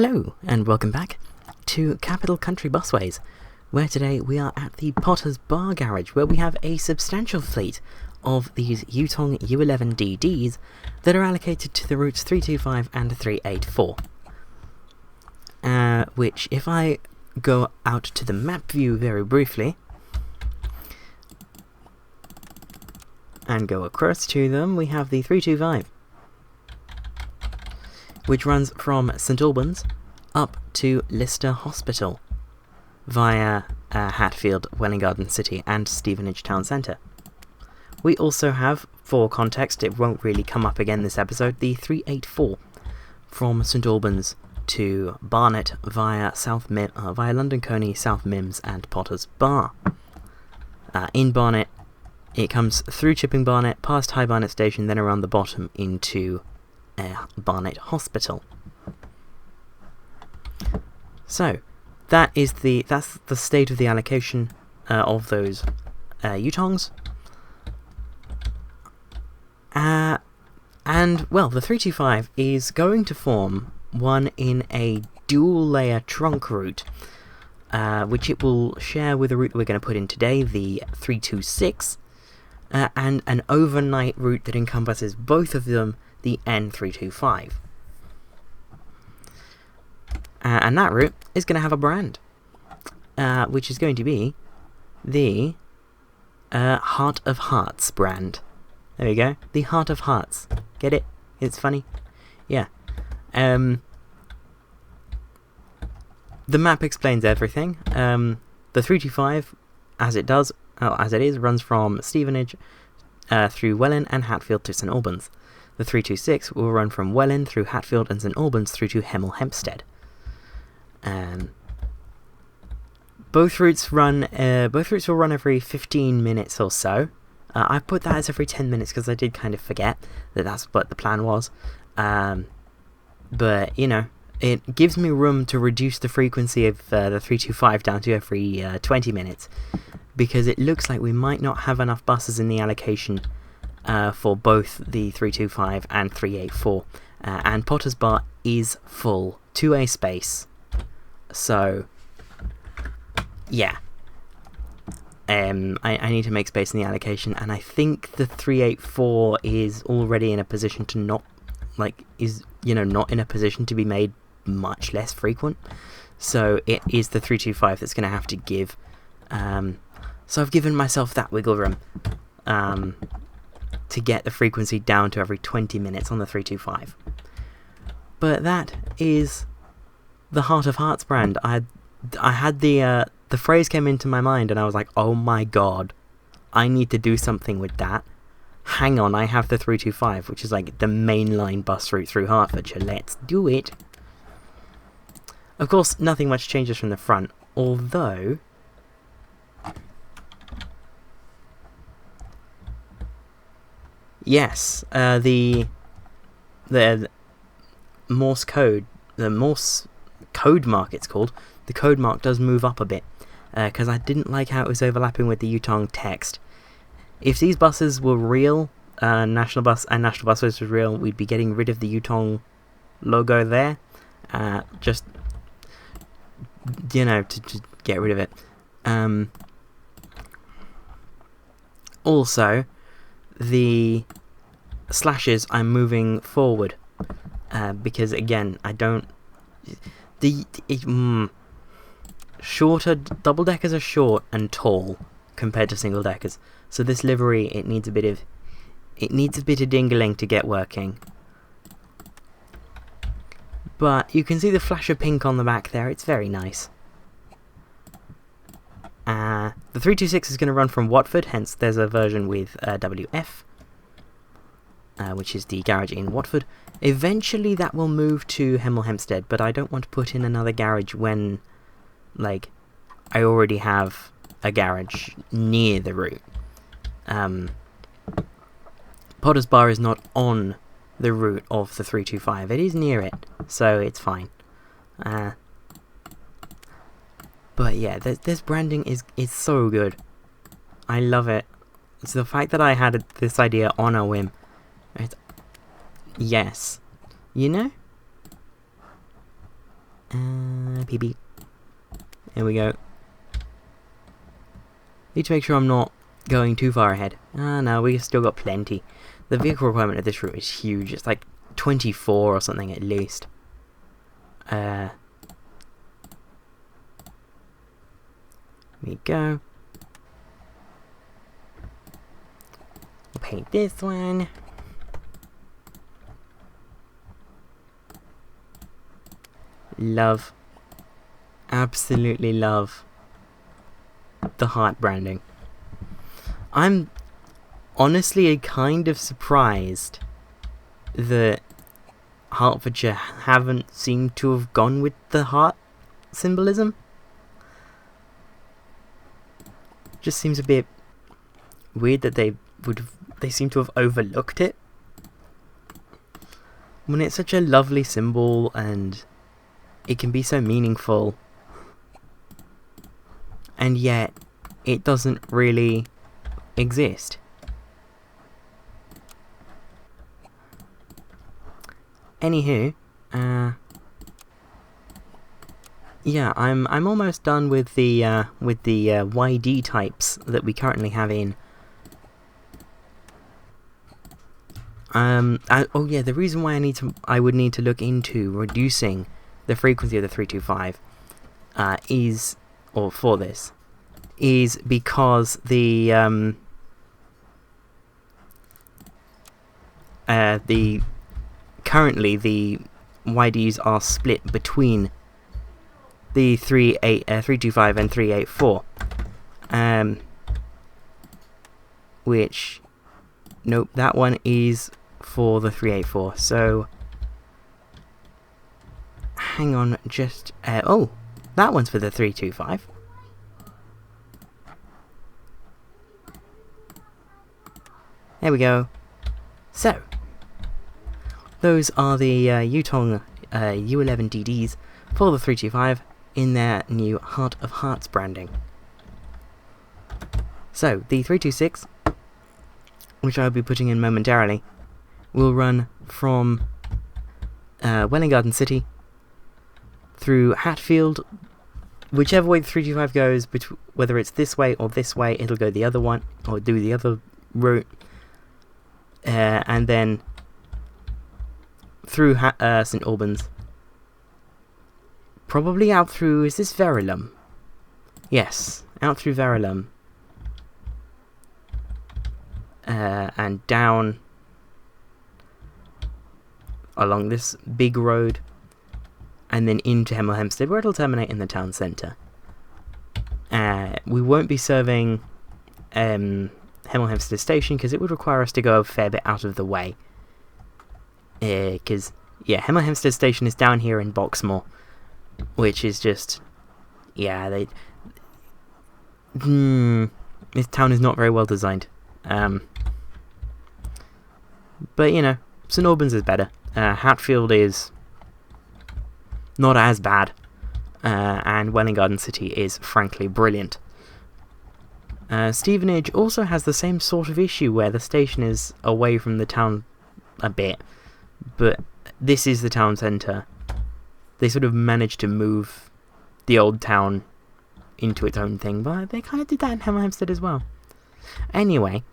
Hello, and welcome back to Capital Country Busways, where today we are at the Potter's Bar Garage, where we have a substantial fleet of these Yutong U11DDs that are allocated to the routes 325 and 384. Which, if I go out to the map view very briefly, and go across to them, we have the 325. Which runs from St Albans up to Lister Hospital via Hatfield, Welwyn Garden City and Stevenage Town Centre. We also have, for context, it won't really come up again this episode, the 384 from St Albans to Barnet via via London Coney, South Mimms and Potter's Bar. In Barnet, it comes through Chipping Barnet, past High Barnet Station, then around the bottom into Barnet Hospital. So, that's the state of the allocation of those Yutongs. And, well, the 325 is going to form one in a dual-layer trunk route, which it will share with the route that we're going to put in today, the 326, and an overnight route that encompasses both of them, the N325. And that route is going to have a brand, which is going to be the Heart of Herts brand. There we go, the Heart of Herts. Get it? It's funny? Yeah. The map explains everything. The 325, as it is, runs from Stevenage through Welwyn and Hatfield to St Albans. The 326 will run from Welwyn through Hatfield and St Albans through to Hemel Hempstead. Both routes will run every 15 minutes or so. I put that as every 10 minutes because I did kind of forget that that's what the plan was. But, you know, it gives me room to reduce the frequency of the 325 down to every 20 minutes. Because it looks like we might not have enough buses in the allocation for both the 325 and 384. And Potter's Bar is full to a space. So, yeah. I need to make space in the allocation, and I think the 384 is already in a position to not in a position to be made much less frequent. So it is the 325 that's going to have to give. So I've given myself that wiggle room to get the frequency down to every 20 minutes on the 325. But that is the Heart of Herts brand. I had the phrase came into my mind and I was like, oh my god, I need to do something with that. Hang on, I have the 325, which is like the mainline bus route through Hertfordshire. Let's do it. Of course, nothing much changes from the front, although yes, the Morse code, the Morse code mark it's called, the code mark does move up a bit, because I didn't like how it was overlapping with the Yutong text. If these buses were real, National Bus and National Busways was real, we'd be getting rid of the Yutong logo there, just, you know, to get rid of it. Also, the slashes I'm moving forward, because again, I don't... shorter double deckers are short and tall compared to single deckers, so this livery it needs a bit of dingling to get working. But you can see the flash of pink on the back there. It's very nice. The 326 is going to run from Watford, hence there's a version with WF, which is the garage in Watford. Eventually that will move to Hemel Hempstead, but I don't want to put in another garage when, like, I already have a garage near the route. Potter's Bar is not on the route of the 325. It is near it, so it's fine. But yeah, this branding is so good. I love it. It's the fact that I had this idea on a whim. Yes. You know? PB. There we go. Need to make sure I'm not going too far ahead. No, we've still got plenty. The vehicle requirement of this route is huge. It's like 24 or something at least. There we go. We'll paint this one. Love. Absolutely love the heart branding. I'm honestly kind of surprised that Hertfordshire haven't seemed to have gone with the heart symbolism. Just seems a bit weird that they seem to have overlooked it when it's such a lovely symbol and it can be so meaningful, and yet it doesn't really exist. Anywho, yeah, I'm almost done with the YD types that we currently have in. Oh yeah, the reason why I would need to look into reducing the frequency of the 325 is because currently the YDs are split between the 325 and 384, which, nope, that one is for the 384. So hang on, just oh, that one's for the 325. There we go. So those are the Yutong U11DDs for the 325 in their new Heart of Hearts branding. So the 326, which I'll be putting in momentarily, will run from Welwyn Garden City through Hatfield. Whichever way the 325 goes, whether it's this way or this way, it'll go the other one, or do the other route, and then through St Albans, probably out through, is this Verulam? Yes, out through Verulam, and down along this big road, and then into Hemel Hempstead, where it'll terminate in the town centre. We won't be serving Hemel Hempstead station because it would require us to go a fair bit out of the way. Because, yeah, Hemel Hempstead station is down here in Boxmoor, which is just, yeah, this town is not very well designed. But, you know, St Albans is better. Hatfield is not as bad, and Welwyn Garden City is frankly brilliant. Stevenage also has the same sort of issue where the station is away from the town a bit, but this is the town centre. They sort of managed to move the old town into its own thing, but they kind of did that in Hemel Hempstead as well. Anyway,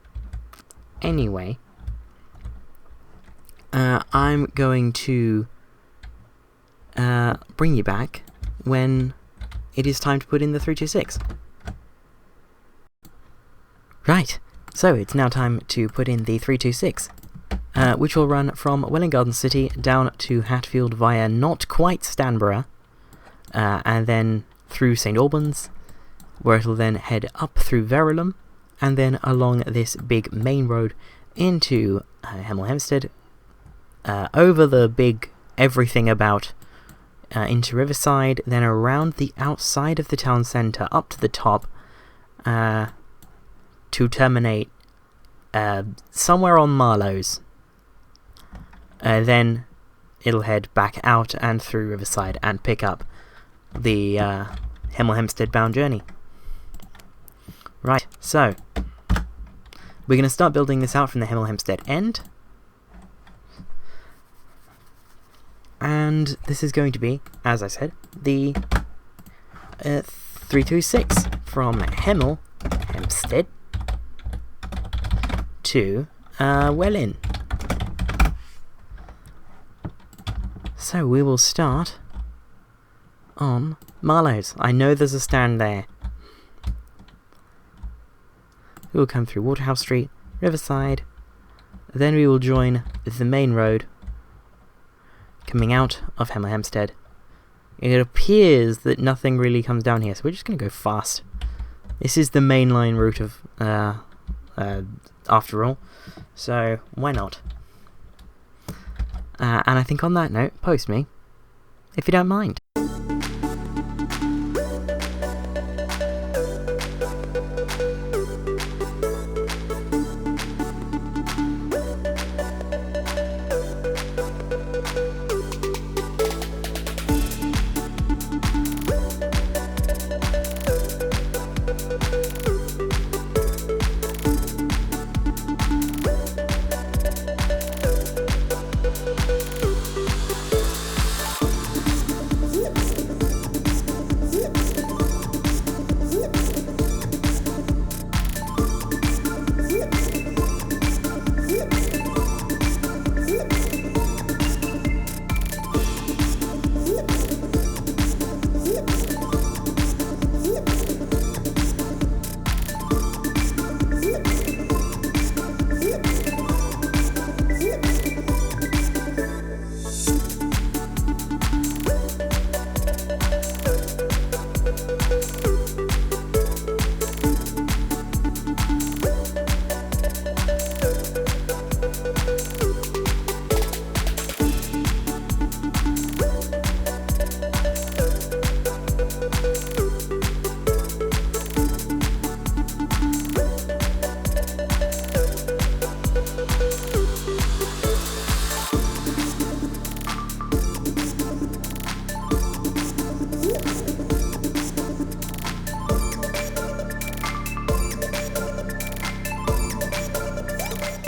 I'm going to bring you back when it is time to put in the 326. Right, so it's now time to put in the 326, which will run from Welwyn Garden City down to Hatfield via not quite Stanborough, and then through St Albans, where it'll then head up through Verulam, and then along this big main road into Hemel Hempstead, over the big everything about, into Riverside, then around the outside of the town centre up to the top, to terminate somewhere on Marlowe's. Then it'll head back out and through Riverside and pick up the Hemel Hempstead bound journey. Right, so we're going to start building this out from the Hemel Hempstead end. and this is going to be, as I said, the 326 from Hemel Hempstead to Welwyn. So we will start on Marlowe's. I know there's a stand there. We will come through Waterhouse Street, Riverside, then we will join the main road coming out of Hemel Hempstead. It appears that nothing really comes down here, so we're just going to go fast. This is the mainline route of after all, so why not? And I think on that note, post me if you don't mind.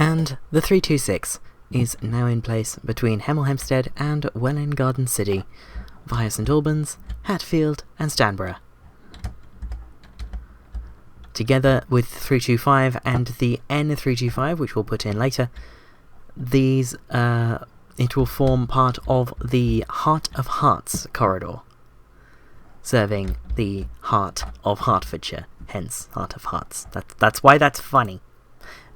And the 326 is now in place between Hemel Hempstead and Welwyn Garden City via St Albans, Hatfield and Stanborough. Together with 325 and the N325, which we'll put in later, these it will form part of the Heart of Herts corridor, serving the heart of Hertfordshire, hence Heart of Herts. That's why that's funny.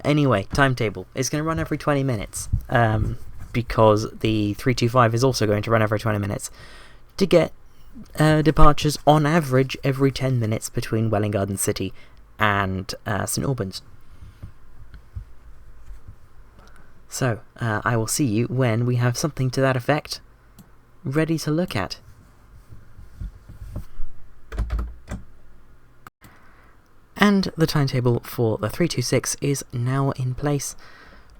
Anyway, timetable. It's going to run every 20 minutes, because the 325 is also going to run every 20 minutes, to get departures on average every 10 minutes between Welwyn Garden City and St Albans. So, I will see you when we have something to that effect ready to look at. And the timetable for the 326 is now in place,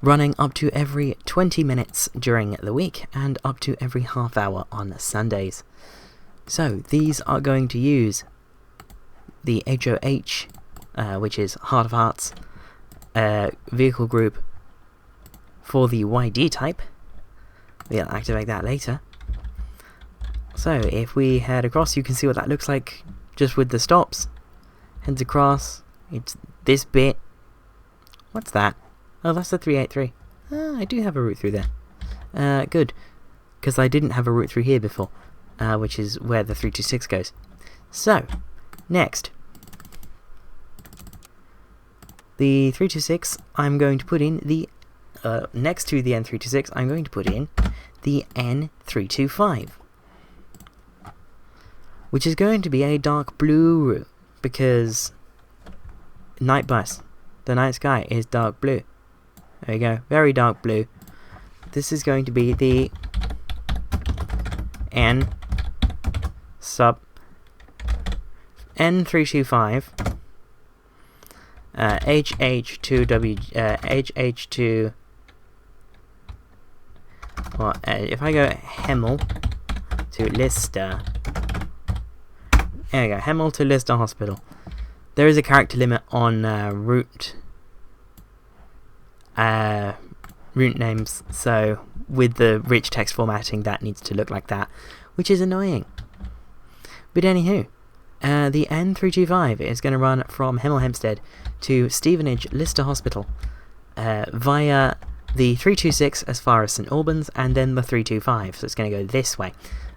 running up to every 20 minutes during the week and up to every half hour on Sundays. So these are going to use the HOH, which is Heart of Herts, vehicle group for the YD type. We'll activate that later. So if we head across, you can see what that looks like just with the stops. Heads across, it's this bit. What's that? Oh, that's the 383. I do have a route through there. Good, because I didn't have a route through here before, which is where the 326 goes. So, next. The 326, I'm going to put in the, next to the N326, I'm going to put in the N325, which is going to be a dark blue route, because night bus, the night sky is dark blue. There you go, very dark blue. This is going to be the N sub N325 HH2W HH2. Well, if I go Hemel to Lister. There we go, Hemel to Lister Hospital. There is a character limit on route route names, so with the rich text formatting that needs to look like that, which is annoying. But anywho, the N325 is going to run from Hemel Hempstead to Stevenage Lister Hospital via the 326 as far as St Albans, and then the 325, so it's going to go this way.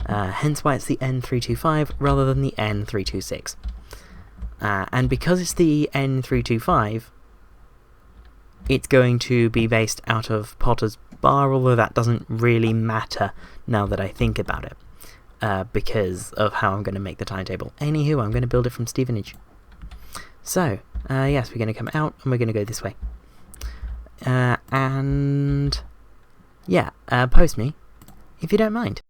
Hence why it's the N325 rather than the N326. And because it's the N325, it's going to be based out of Potter's Bar, although that doesn't really matter now that I think about it, because of how I'm going to make the timetable. Anywho, I'm going to build it from Stevenage. So, yes, we're going to come out and we're going to go this way. And yeah, post me if you don't mind.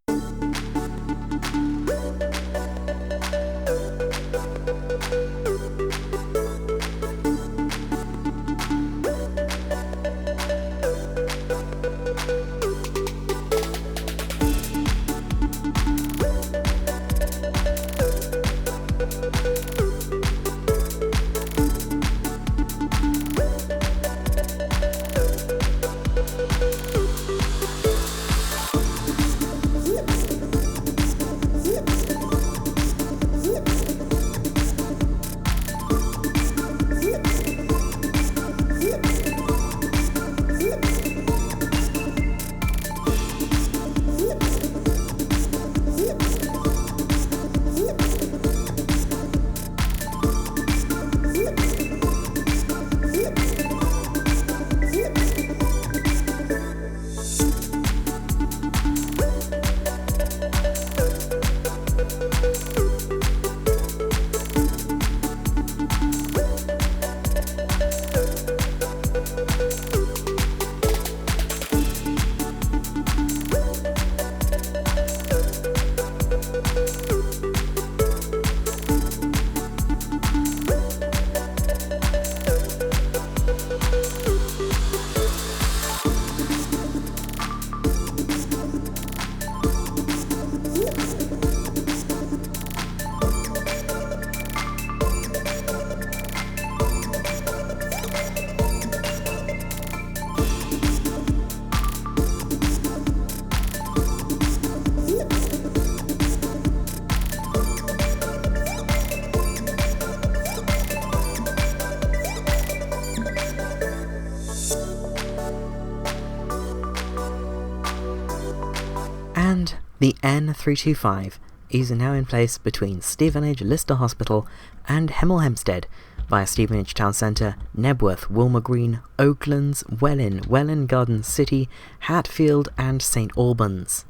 The N325 is now in place between Stevenage Lister Hospital and Hemel Hempstead via Stevenage Town Centre, Nebworth, Wilmer Green, Oaklands, Welwyn Garden City, Hatfield and St Albans.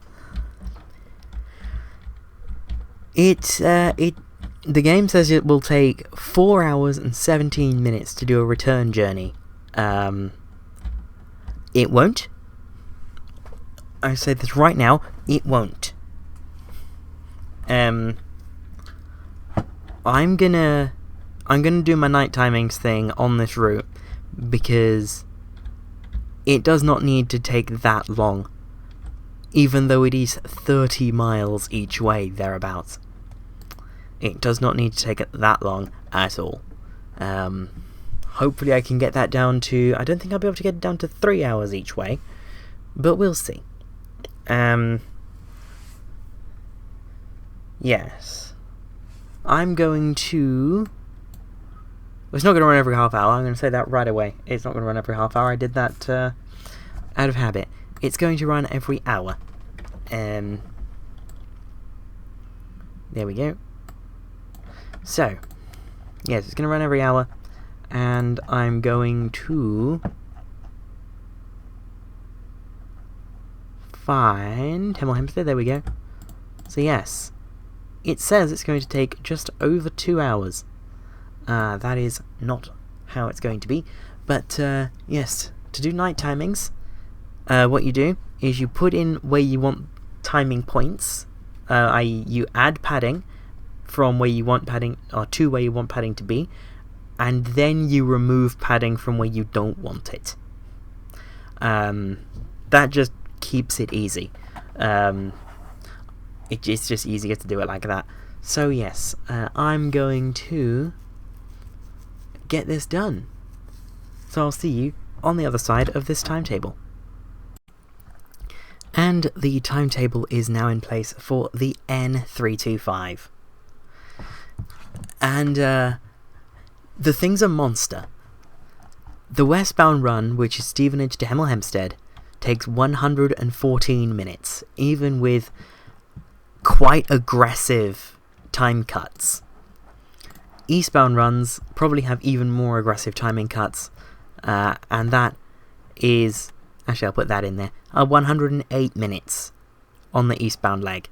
The game says it will take 4 hours and 17 minutes to do a return journey. It won't. I say this right now, it won't. I'm gonna do my night timings thing on this route because it does not need to take that long, even though it is 30 miles each way thereabouts. It does not need to take it that long at all. Hopefully I can get that down to, I don't think I'll be able to get it down to 3 hours each way, but we'll see. Yes. I'm going to... It's not going to run every half hour, I'm going to say that right away. It's not going to run every half hour, I did that out of habit. It's going to run every hour. There we go. So, yes, it's going to run every hour, and I'm going to find Hemel Hempstead, there we go. So yes, it says it's going to take just over 2 hours. That is not how it's going to be, but yes, to do night timings, what you do is you put in where you want timing points, i.e. you add padding from where you want padding, or to where you want padding to be, and then you remove padding from where you don't want it. That just keeps it easy. It's just easier to do it like that. So yes, I'm going to get this done. So I'll see you on the other side of this timetable. And the timetable is now in place for the N325. And the thing's a monster. The westbound run, which is Stevenage to Hemel Hempstead, takes 114 minutes, even with quite aggressive time cuts. Eastbound runs probably have even more aggressive timing cuts, and that is... Actually, I'll put that in there. 108 minutes on the eastbound leg.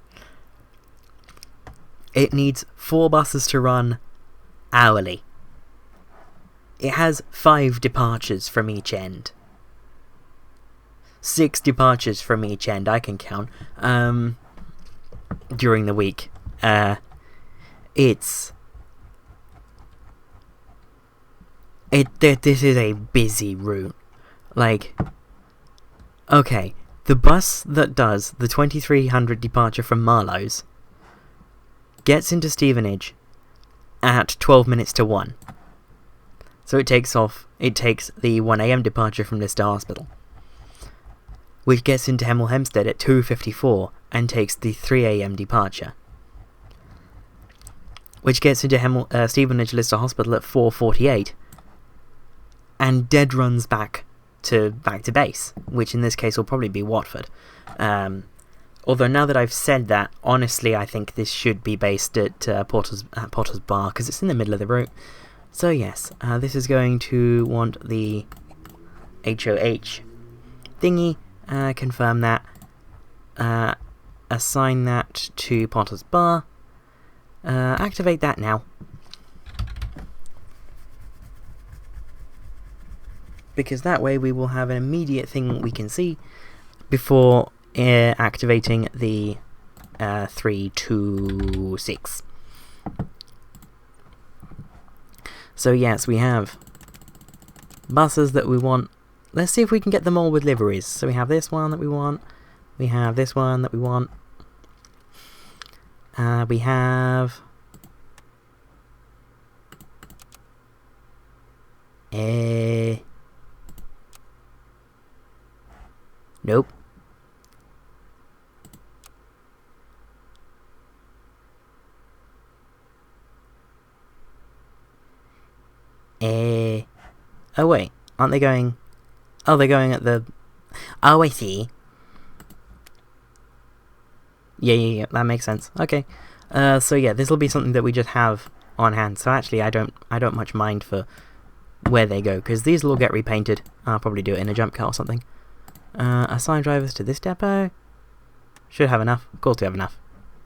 It needs 4 buses to run hourly. It has 5 departures from each end. 6 departures from each end, I can count, during the week. This is a busy route. Like... Okay, the bus that does the 2300 departure from Marlowe's gets into Stevenage at 12 minutes to 1. So it takes the 1 AM departure from Lister Hospital, which gets into Hemel Hempstead at 2:54 and takes the 3 AM departure, which gets into Stevenage Lister Hospital at 4:48 and dead runs back to base, which in this case will probably be Watford. Although now that I've said that, honestly I think this should be based at Potter's Bar, because it's in the middle of the route. So yes, this is going to want the HOH thingy, confirm that, assign that to Potter's Bar, activate that now. Because that way we will have an immediate thing we can see before activating the 326. So yes, we have buses that we want. Let's see if we can get them all with liveries. So we have this one that we want. We have this one that we want. We have... Nope. Oh wait, aren't they going... Oh, they're going at the... Oh, I see. Yeah, that makes sense. Okay. So yeah, this will be something that we just have on hand. So actually, I don't much mind for where they go, because these will all get repainted. I'll probably do it in a jump cut or something. Assign drivers to this depot. Should have enough. Of course we have enough.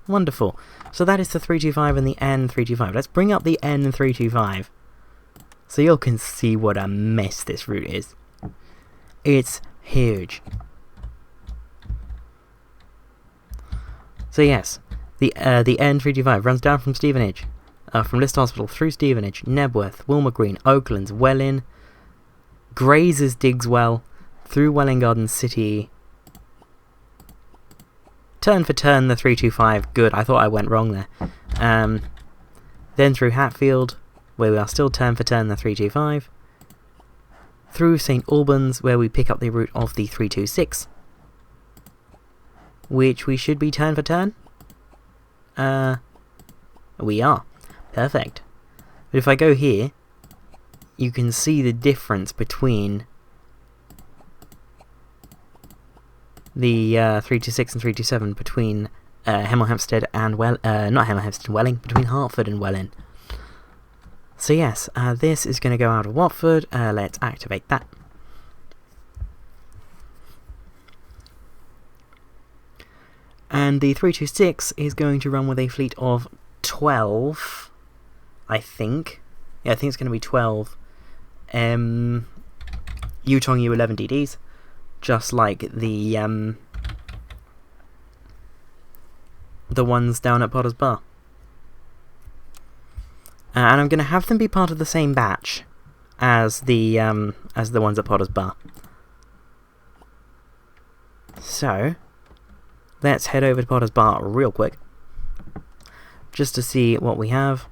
Wonderful. So that is the 325 and the N325. Let's bring up the N325, so you all can see what a mess this route is. It's huge. So yes, the N325 runs down from Stevenage, from Lister Hospital through Stevenage, Nebworth, Wilmot Green, Oaklands, Welwyn, grazes Digswell, through Welwyn Garden City. Turn for turn, the 325. Good, I thought I went wrong there. Then through Hatfield, where we are still turn for turn, the 325. Through St Albans, where we pick up the route of the 326, which we should be turn for turn. We are. Perfect. But if I go here, you can see the difference between the 326 and 327 between Hemel Hempstead and not Hemel Hempstead and Welling, between Hertford and Welling. So yes, this is going to go out of Watford. Let's activate that. And the 326 is going to run with a fleet of 12, I think. Yeah, I think it's going to be 12 Yutong U11DDs, just like the ones down at Potter's Bar. And I'm going to have them be part of the same batch as the ones at Potter's Bar. So let's head over to Potter's Bar real quick, just to see what we have.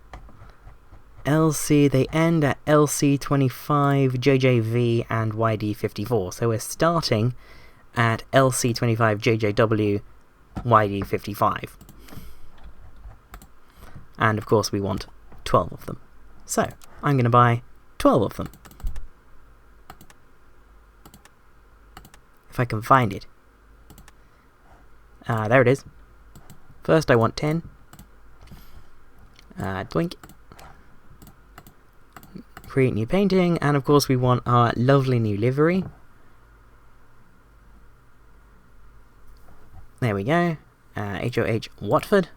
LC, they end at LC25, JJV, and YD54. So we're starting at LC25JJW YD55. And of course we want 12 of them. So I'm going to buy 12 of them. If I can find it. There it is. First I want 10. Doink. Create new painting, and of course we want our lovely new livery. There we go. HOH Watford.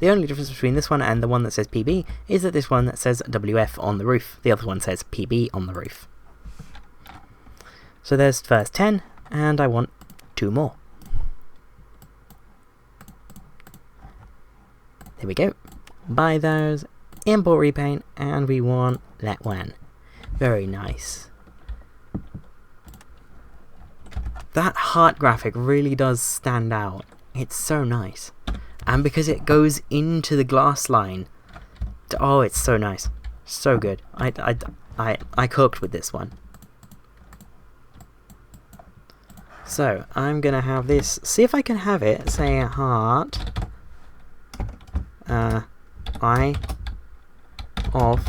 The only difference between this one and the one that says PB is that this one says WF on the roof. The other one says PB on the roof. So there's first 10, and I want 2 more. There we go. Buy those, import repaint, and we want that one. Very nice. That heart graphic really does stand out. It's so nice. And because it goes into the glass line, oh, it's so nice. So good. I cooked with this one. So, I'm gonna have this, see if I can have it say heart, eye of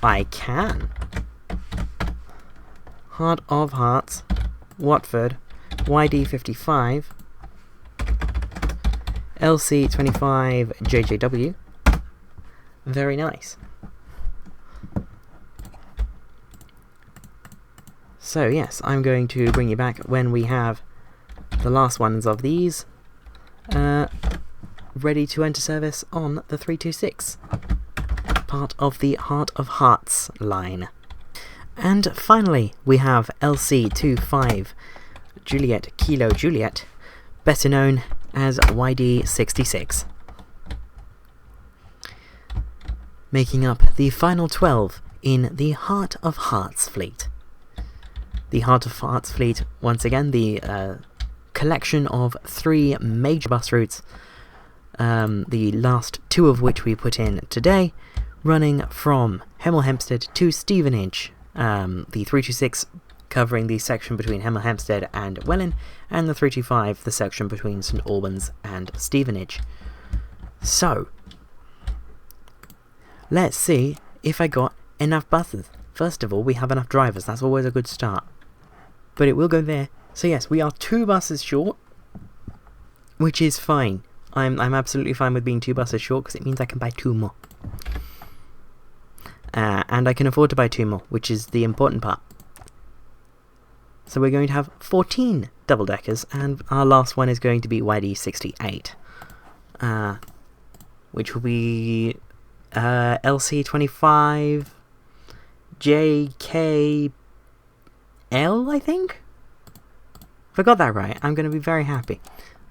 I can. Heart of Hearts, Watford, YD55, LC25JJW. Very nice. So yes, I'm going to bring you back when we have the last ones of these ready to enter service on the 326, part of the Heart of Hearts line. And finally, we have LC25 Juliet Kilo Juliet, better known as YD66, making up the final 12 in the Heart of Hearts fleet. The Heart of Hearts fleet, once again, the collection of 3 major bus routes, the last 2 of which we put in today, running from Hemel Hempstead to Stevenage, the 326 covering the section between Hemel Hempstead and Welwyn, and the 325 the section between St Albans and Stevenage. So, let's see if I got enough buses. First of all, we have enough drivers, that's always a good start. But it will go there. So yes, we are 2 buses short, which is fine. I'm absolutely fine with being 2 buses short, because it means I can buy 2 more. And I can afford to buy 2 more, which is the important part. So we're going to have 14 double-deckers, and our last one is going to be YD68. Which will be LC25 JKL, I think? If I got that right, I'm going to be very happy.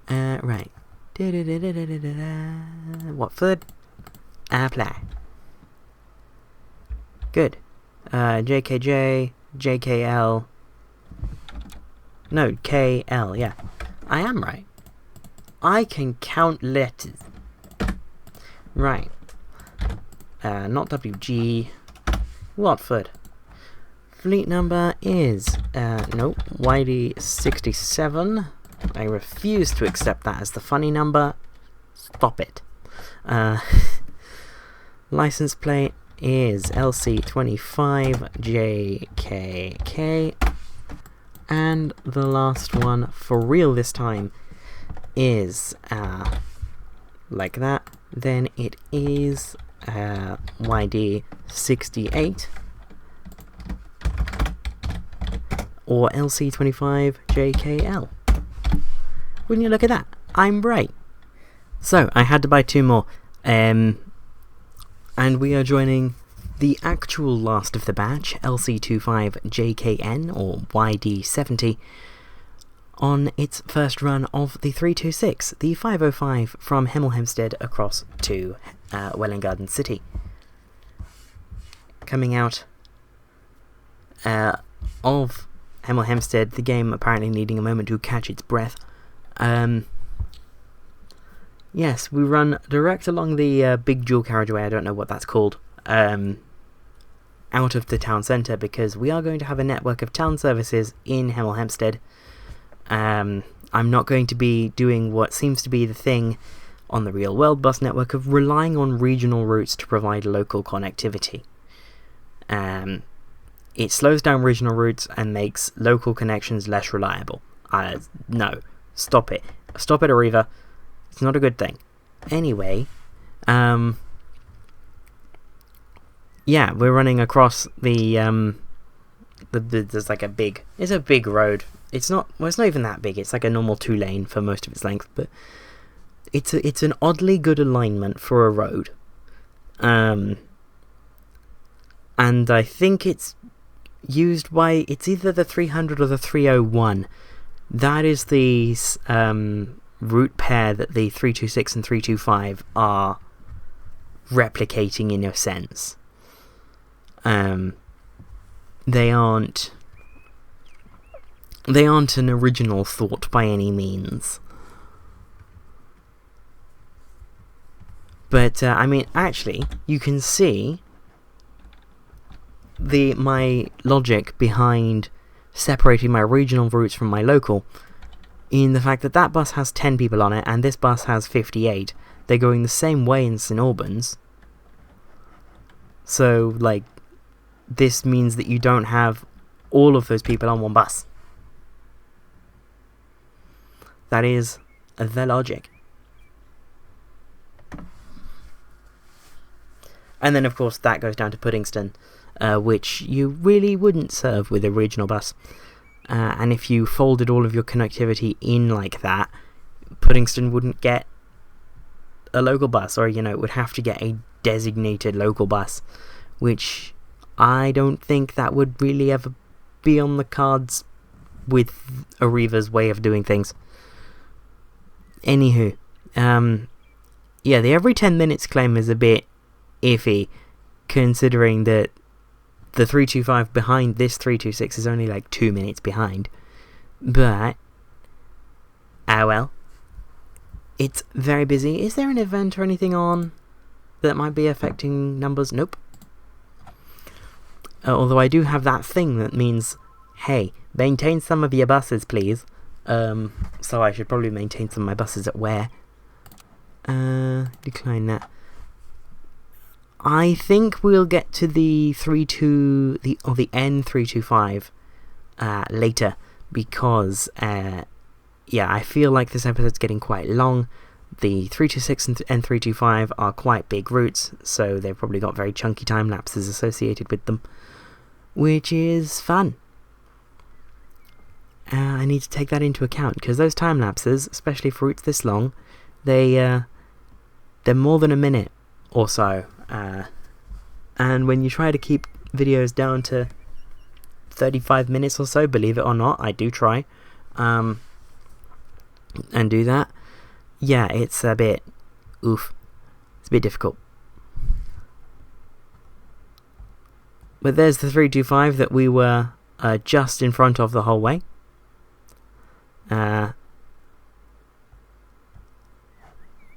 Right. Watford. Apply. Good. JKJ, JKL. No, KL, yeah. I am right. I can count letters. Right. Not WG. Watford. Fleet number is, no, YD67. I refuse to accept that as the funny number. Stop it. License plate is LC25JKK. And the last one, for real this time, is, like that. Then it is, YD68. Or LC25JKL. Wouldn't you look at that? I'm right. So, I had to buy 2 more. And we are joining the actual last of the batch, LC25JKN, or YD70, on its first run of the 326, the 505 from Hemel Hempstead across to Welwyn Garden City. Coming out of Hemel Hempstead, the game apparently needing a moment to catch its breath. Yes, we run direct along the big dual carriageway, I don't know what that's called. And out of the town centre, because we are going to have a network of town services in Hemel Hempstead. I'm not going to be doing what seems to be the thing on the real world bus network of relying on regional routes to provide local connectivity. It slows down regional routes and makes local connections less reliable. No, stop it. Stop it, Arriva. It's not a good thing. Anyway, yeah, we're running across the there's like it's a big road. It's not even that big. It's like a normal 2-lane for most of its length, but it's an oddly good alignment for a road. And I think it's used by, it's either the 300 or the 301. That is the route pair that the 326 and 325 are replicating in a sense. They aren't an original thought by any means. But I mean, actually, you can see my logic behind separating my regional routes from my local in the fact that that bus has 10 people on it and this bus has 58. They're going the same way in St Albans. So, like, this means that you don't have all of those people on one bus. That is the logic. And then, of course, that goes down to Puddingston, which you really wouldn't serve with a regional bus. And if you folded all of your connectivity in like that, Puddingston wouldn't get a local bus, or, it would have to get a designated local bus, which I don't think that would really ever be on the cards with Arriva's way of doing things. Anywho, yeah, the every 10 minutes claim is a bit iffy, considering that the 325 behind this 326 is only like 2 minutes behind. But, well, it's very busy. Is there an event or anything on that might be affecting numbers? Nope. Although I do have that thing that means, hey, maintain some of your buses, please. So I should probably maintain some of my buses at where? Decline that. I think we'll get to the N325 later, because yeah, I feel like this episode's getting quite long. The 326 and N325 are quite big routes, so they've probably got very chunky time lapses associated with them, which is fun. I need to take that into account, because those time lapses, especially for routes this long, they're more than a minute or so. And when you try to keep videos down to 35 minutes or so, believe it or not, I do try, and do that, yeah, it's a bit, it's a bit difficult. But there's the 325 that we were just in front of the whole way.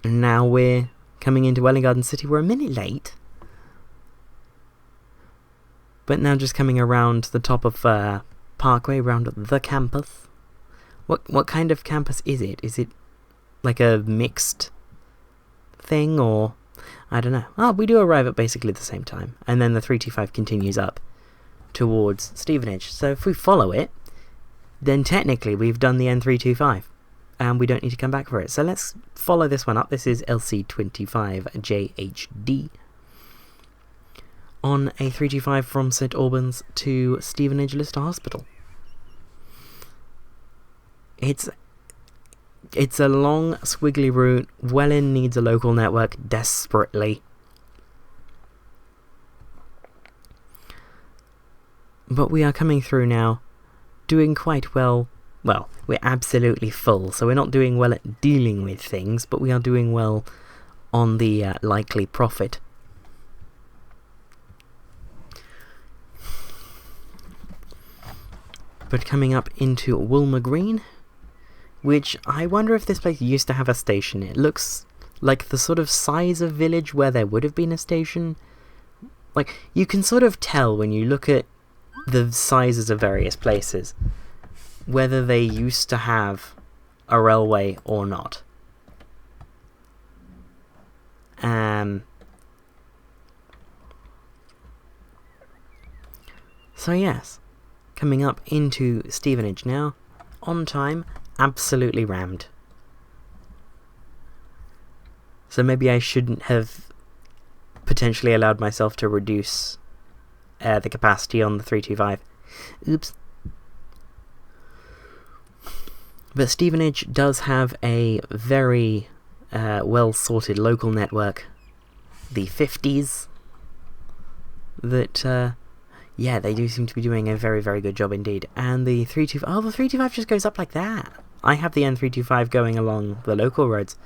Now we're coming into Welwyn Garden City. We're a minute late, but now just coming around the top of Parkway, around the campus. What kind of campus is it? Is it like a mixed thing, or I don't know. Oh, we do arrive at basically the same time, and then the 325 continues up towards Stevenage. So if we follow it, then technically we've done the N325, and we don't need to come back for it. So let's follow this one up. This is LC25JHD on a 325 from St Albans to Stevenage Lister Hospital. It's a long, squiggly route. Welwyn needs a local network desperately. But we are coming through now, doing quite well. Well, we're absolutely full, so we're not doing well at dealing with things, but we are doing well on the likely profit. But coming up into Woolmer Green, which I wonder if this place used to have a station. It looks like the sort of size of village where there would have been a station, like, you can sort of tell when you look at the sizes of various places whether they used to have a railway or not. So yes, coming up into Stevenage now, on time, absolutely rammed. So maybe I shouldn't have potentially allowed myself to reduce the capacity on the 325. Oops. But Stevenage does have a very well-sorted local network, the 50s, that, yeah, they do seem to be doing a very, very good job indeed. And the 325, oh, the 325 just goes up like that. I have the N325 going along the local roads,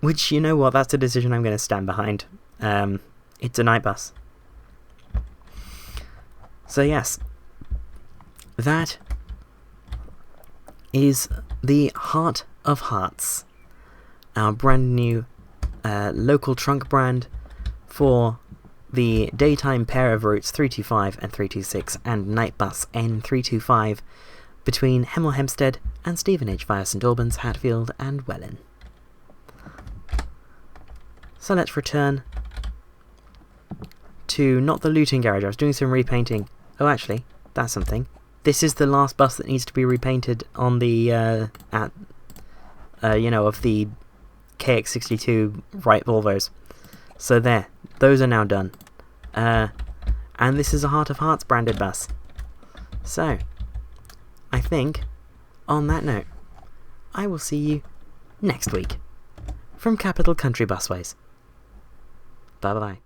which, you know what, that's a decision I'm going to stand behind. It's a night bus. So yes, that is the Heart of Herts, our brand new local trunk brand for the daytime pair of routes 325 and 326 and night bus N325 between Hemel Hempstead and Stevenage via St Albans, Hatfield and Welwyn. So let's return to not the looting garage. I was doing some repainting. Oh, actually, that's something. This is the last bus that needs to be repainted on the of the KX62 right Volvos. So there, those are now done. And this is a Heart of Herts branded bus. So, I think, on that note, I will see you next week from Capital Country Busways. Bye bye.